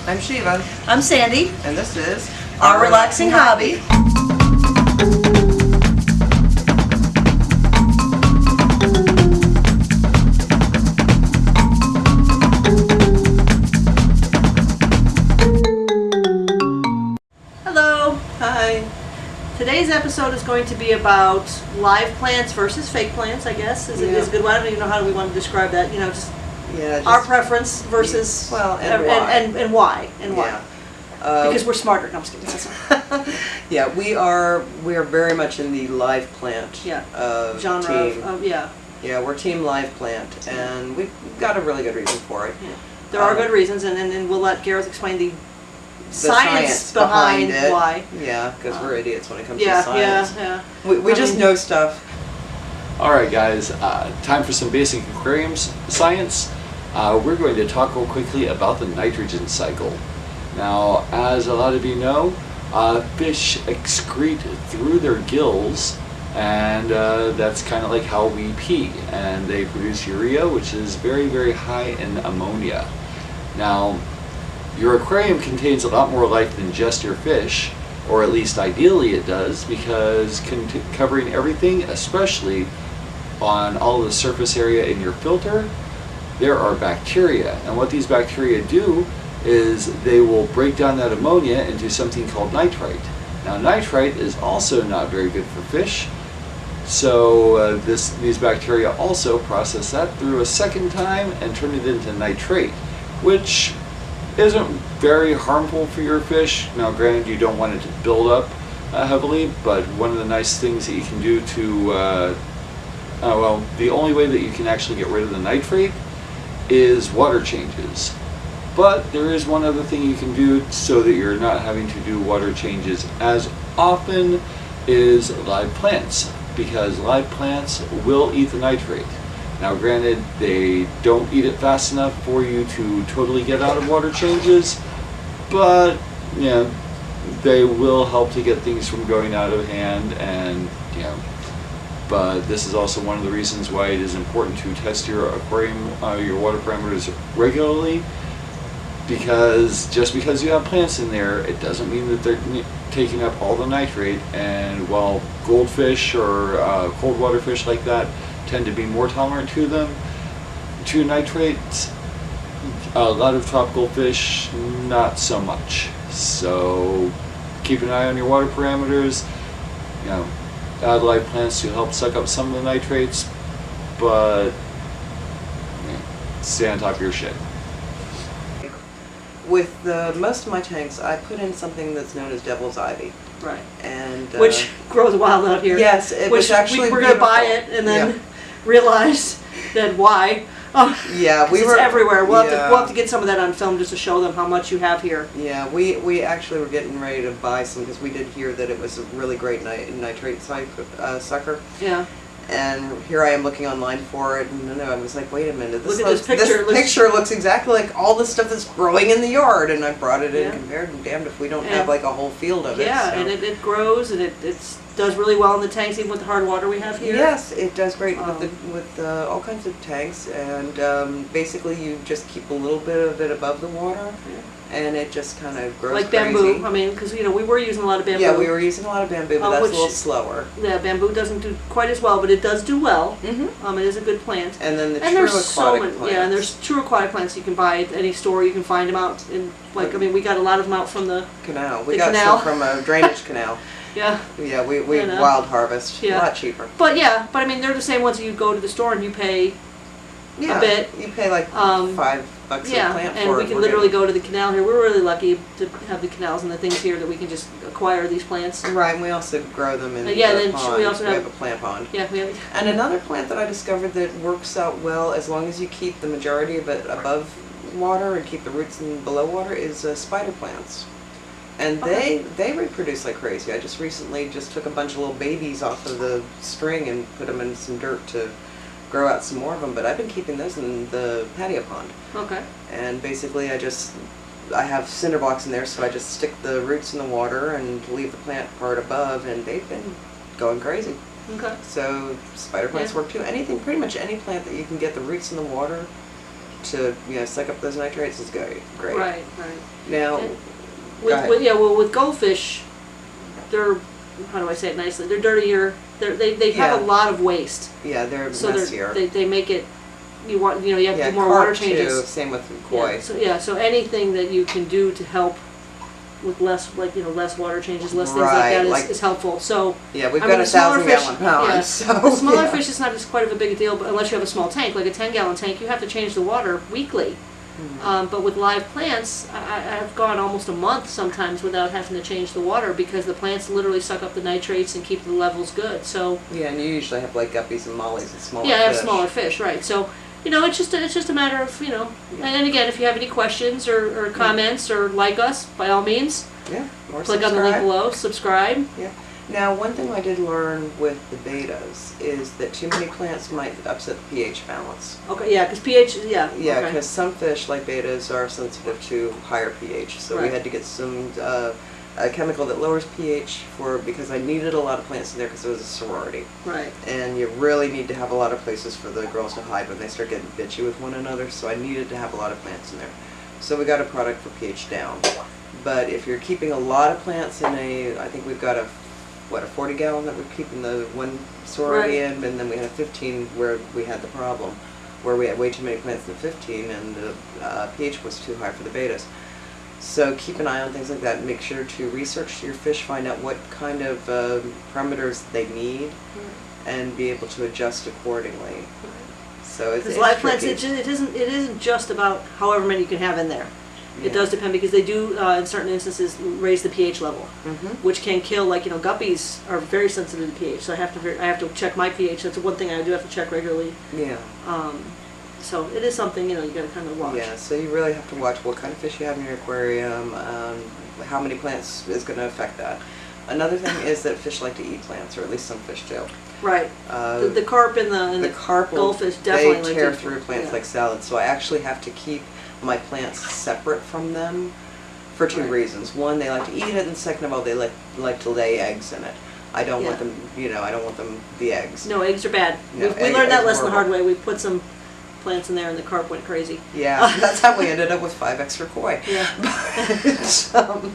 I'm Shiva. I'm Sandy. And this is Our Relaxing Hobby. Hello. Hi. Today's episode is going to be about live plants versus fake plants, I guess. Is a good one. I don't even know how we want to describe that. You know, just our preference versus and why. Because we're smarter. No, I'm just kidding. Yeah, we are very much in the live plant genre team. Yeah, we're team live plant, and we've got a really good reason for it. Yeah. There are good reasons, and we'll let Gareth explain the science behind why. Yeah, because we're idiots when it comes to science. Yeah. We just know stuff. Alright guys, time for some basic aquarium science. We're going to talk real quickly about the nitrogen cycle. Now, as a lot of you know, fish excrete through their gills, and that's kind of like how we pee, and they produce urea, which is very, very high in ammonia. Now, your aquarium contains a lot more life than just your fish, or at least ideally it does, because covering everything, especially on all of the surface area in your filter, there are bacteria. And what these bacteria do is they will break down that ammonia into something called nitrite. Now nitrite is also not very good for fish, so these bacteria also process that through a second time and turn it into nitrate, which isn't very harmful for your fish. Now granted, you don't want it to build up heavily, but one of the nice things that you can do to the only way that you can actually get rid of the nitrate is water changes. But there is one other thing you can do so that you're not having to do water changes as often is live plants, because live plants will eat the nitrate. Now granted, they don't eat it fast enough for you to totally get out of water changes, but they will help to get things from going out of hand, and but this is also one of the reasons why it is important to test your aquarium, your water parameters regularly, because just because you have plants in there, it doesn't mean that they're taking up all the nitrate. And while goldfish or cold water fish like that tend to be more tolerant to nitrates, a lot of tropical fish not so much. So keep an eye on your water parameters. Add live plants to help suck up some of the nitrates, but stay on top of your shit. With most of my tanks, I put in something that's known as devil's ivy. Right. And which grows wild out here. Yes, it was actually we're going to buy it and then realize that why. Oh, yeah, it's everywhere. We'll have to get some of that on film just to show them how much you have here. Yeah, we actually were getting ready to buy some because we did hear that it was a really great nitrate sucker. Yeah. And here I am looking online for it, and I was like, wait a minute, this picture looks exactly like all the stuff that's growing in the yard, and I brought it in compared, and damned if we don't have like a whole field of it. Yeah, so. And it grows, and it does really well in the tanks, even with the hard water we have here. Yes, it does great with all kinds of tanks, and basically you just keep a little bit of it above the water. Yeah. And it just kind of grows like crazy. Bamboo. I mean, because we were using a lot of bamboo. Yeah, we were using a lot of bamboo, but that's a little slower. Yeah, bamboo doesn't do quite as well, but it does do well. Mm-hmm. It is a good plant. And then the true aquatic plants. Yeah, and there's true aquatic plants you can buy at any store. You can find them out in we got a lot of them out from the canal. We got some from a drainage canal. Yeah. Yeah, we wild harvest. Yeah. A lot cheaper. But they're the same ones that you go to the store and you pay a bit. You pay like $5 a plant for it. And we can literally go to the canal here. We're really lucky to have the canals and the things here that we can just acquire these plants. Right, and we also grow them in the pond. We also have a plant pond. Yeah, we have. And another plant that I discovered that works out well as long as you keep the majority of it above water and keep the roots below water is spider plants. And they reproduce like crazy. I just recently took a bunch of little babies off of the string and put them in some dirt to grow out some more of them, but I've been keeping those in the patio pond. Okay. And basically I have cinder blocks in there, so I just stick the roots in the water and leave the plant part above, and they've been going crazy. Okay. So spider plants work too. Pretty much any plant that you can get the roots in the water to suck up those nitrates is great. Right, right. Now, with goldfish, they're, how do I say it nicely? They're dirtier. They have a lot of waste. Yeah, they're messier. They make it. You have to do more carp water changes. Too, same with koi. So anything that you can do to help with less water changes, less things like that is helpful. So yeah, we've got 1,000 gallon pond. Yeah, so the smaller fish is not as quite of a big deal, but unless you have a small tank, like a 10-gallon tank, you have to change the water weekly. But with live plants, I've gone almost a month sometimes without having to change the water because the plants literally suck up the nitrates and keep the levels good. So yeah, and you usually have like guppies and mollies and smaller fish. Yeah, I have smaller fish, right? So it's just a matter of And again, if you have any questions or comments or like us, by all means, click on the link below, subscribe. Yeah. Now, one thing I did learn with the betas is that too many plants might upset the pH balance. Okay, yeah, because pH, Yeah, because some fish, like betas, are sensitive to higher pH. So we had to get some a chemical that lowers pH because I needed a lot of plants in there because it was a sorority. Right. And you really need to have a lot of places for the girls to hide when they start getting bitchy with one another. So I needed to have a lot of plants in there. So we got a product for pH down. But if you're keeping a lot of plants in I think we've got a 40 gallon that we're keeping the one sorority in, and then we had a 15 where we had the problem, where we had way too many plants in the 15 and the pH was too high for the betas. So keep an eye on things like that. Make sure to research your fish, find out what kind of parameters they need, and be able to adjust accordingly. So it's live plants, it isn't just about however many you can have in there. It does depend because they do, in certain instances, raise the pH level, which can kill. Guppies are very sensitive to pH, so I have to check my pH. That's one thing I do have to check regularly. Yeah. So it is something you got to kind of watch. Yeah. So you really have to watch what kind of fish you have in your aquarium, how many plants is going to affect that. Another thing is that fish like to eat plants, or at least some fish do. Right. The carp and the carp goldfish definitely tear through plants like salad. So I actually have to keep my plants separate from them for two reasons. One, they like to eat it, and second of all, they like to lay eggs in it. I don't want them, I don't want them the eggs. No, eggs are bad. No, we learned that lesson the hard way. We put some plants in there and the carp went crazy. Yeah, that's how we ended up with 5 extra koi. Yeah. But,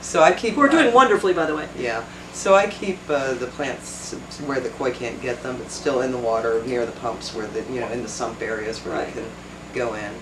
so I keep... We're doing wonderfully, by the way. Yeah. So I keep the plants where the koi can't get them, but still in the water near the pumps where in the sump areas where they can go in.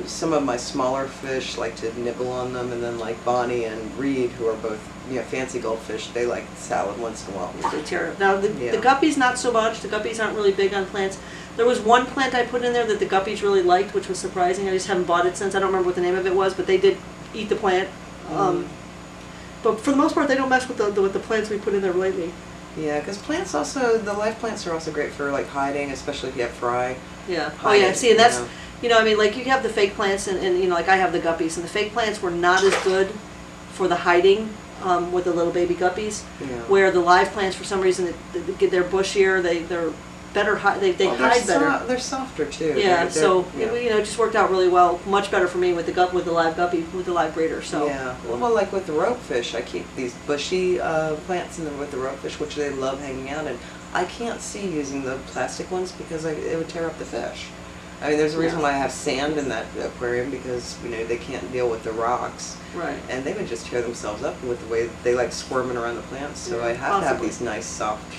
Some of my smaller fish like to nibble on them, and then like Bonnie and Reed, who are both fancy goldfish, they like salad once in a while. They tear it. Now the guppies not so much. The guppies aren't really big on plants. There was one plant I put in there that the guppies really liked, which was surprising. I just haven't bought it since. I don't remember what the name of it was, but they did eat the plant. But for the most part, they don't mess with the plants we put in there lately. Yeah, because plants also, the live plants are also great for like hiding, especially if you have fry. Yeah. Hiding, see, and that's. You have the fake plants and like I have the guppies, and the fake plants were not as good for the hiding with the little baby guppies, where the live plants, for some reason, they're bushier, they're better, they hide better. They're softer too. Yeah, it just worked out really well, much better for me with the live guppy, with the live breeder. So yeah, well, like with the ropefish, I keep these bushy plants in them with the ropefish, which they love hanging out in. I can't see using the plastic ones because it would tear up the fish. I mean, there's a reason why I have sand in that aquarium, because they can't deal with the rocks. Right. And they would just tear themselves up with the way they like squirming around the plants. So I have to have these nice soft.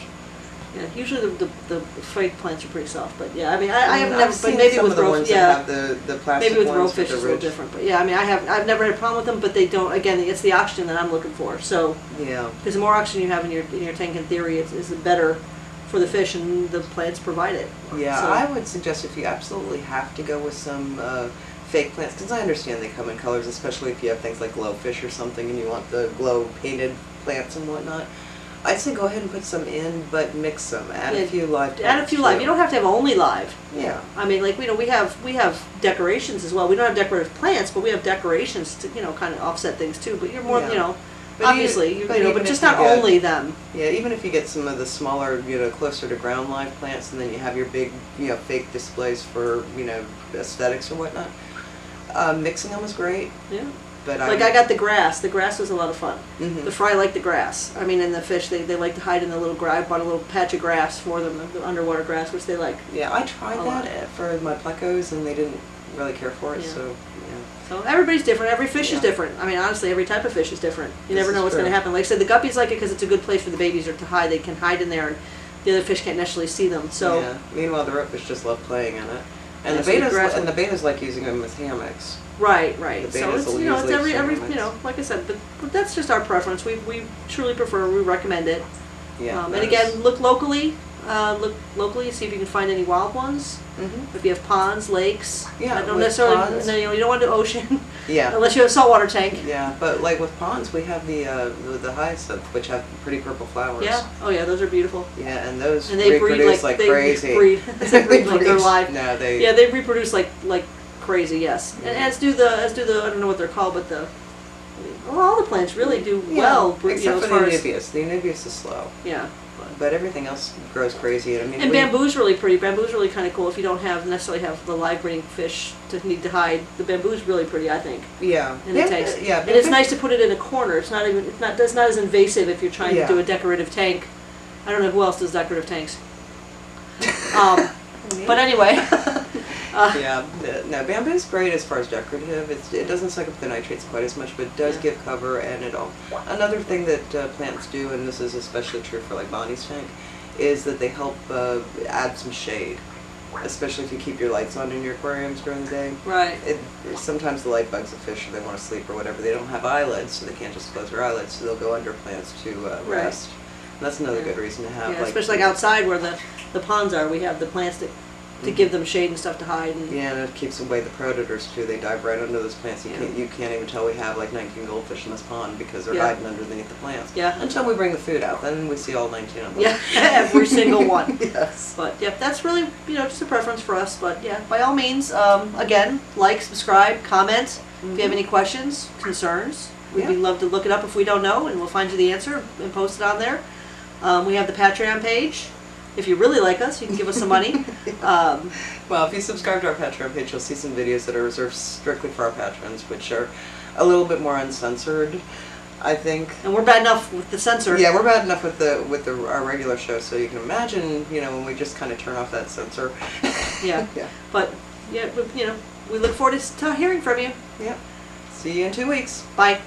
Yeah, usually the fake plants are pretty soft, but yeah, I mean, I have never, but maybe some with of the ones that have the plastic maybe with ones ropefish it's a little different, but yeah, I mean, I've never had a problem with them, but they don't. Again, it's the oxygen that I'm looking for. So yeah, because the more oxygen you have in your tank, in theory, is better for the fish, and the plants provide it. Yeah, so, I would suggest if you absolutely have to go with some fake plants, because I understand they come in colors, especially if you have things like glowfish or something and you want the glow painted plants and whatnot. I'd say go ahead and put some in, but mix them. Add a few live. Add a few live. You don't have to have only live. Yeah. I mean, like we have decorations as well. We don't have decorative plants, but we have decorations to kind of offset things too. But you're more But obviously, but just not only them. Yeah, even if you get some of the smaller, closer to ground live plants, and then you have your big, fake displays for, aesthetics or whatnot. Mixing them is great. Yeah. But I got the grass. The grass was a lot of fun. Mm-hmm. The fry like the grass. I mean, and the fish, they like to hide in the little grass. I bought a little patch of grass for them, the underwater grass, which they like. Yeah, I tried that for my plecos, and they didn't really care for it. Yeah. So, yeah. So everybody's different. Every fish is Yeah. different. I mean, honestly, every type of fish is different. You This never is know what's going to true. happen. Like I said, the guppies like it because it's a good place for the babies or to hide. They can hide in there, and the other fish can't necessarily see them. So Yeah. Meanwhile, the ropefish just love playing in it, and Yeah, the so the betas grass- and the betas like using them as hammocks. right. The So betas it's will you know it's usually every experiment. you know like I said, but that's just our preference. We truly prefer. We recommend it. Yeah. And again, look locally. See if you can find any wild ones. Mm-hmm. If you have ponds, lakes. Yeah, Don't with necessarily. ponds. No, you don't want to ocean Yeah. unless you have a saltwater tank. Yeah, but like with ponds, we have the hyacinth, which have pretty purple flowers. Yeah. Oh yeah, those are beautiful. Yeah, and those And they breed reproduce like, crazy. They breed like they're live. No, they. Yeah, they reproduce like crazy. Yes, and as do the I don't know what they're called, but all the plants really do well. Except as for far the as anubias. The anubias is slow, yeah. but everything else grows crazy. I mean, And bamboo's really pretty. Bamboo's really kind of cool if you don't necessarily have the live breeding fish to need to hide. The bamboo's really pretty, I think. Yeah, And it takes. Yeah, And it's nice to put it in a corner. It's not as invasive if you're trying Yeah. to do a decorative tank. I don't know who else does decorative tanks. But anyway. Yeah, no, bamboo's great as far as decorative. It doesn't suck up the nitrates quite as much, but it does give cover and it all. Another thing that plants do, and this is especially true for like Bonnie's tank, is that they help add some shade. Especially if you keep your lights on in your aquariums during the day. Right. Sometimes the light bugs the fish or they want to sleep or whatever. They don't have eyelids, so they can't just close their eyelids, so they'll go under plants to rest. And that's another good reason to have. Yeah, especially like outside where the ponds are, we have the plants to give them shade and stuff to hide. And yeah, and it keeps away the predators too. They dive right under those plants. Yeah. You can't even tell we have like 19 goldfish in this pond because they're Yeah. hiding underneath the plants. Yeah. Until we bring the food out, then we see all 19 of them. yeah, every single one. Yes. But yeah, that's really just a preference for us. But yeah, by all means, again, like, subscribe, comment. If you have any questions, concerns, we'd Yeah. love to look it up if we don't know, and we'll find you the answer and post it on there. We have the Patreon page. If you really like us, you can give us some money. Well, if you subscribe to our Patreon page, you'll see some videos that are reserved strictly for our patrons, which are a little bit more uncensored, I think. And we're bad enough with the censor. Yeah, we're bad enough with our regular show, so you can imagine, when we just kind of turn off that censor. Yeah. Yeah. But yeah, we look forward to hearing from you. Yep. See you in 2 weeks. Bye.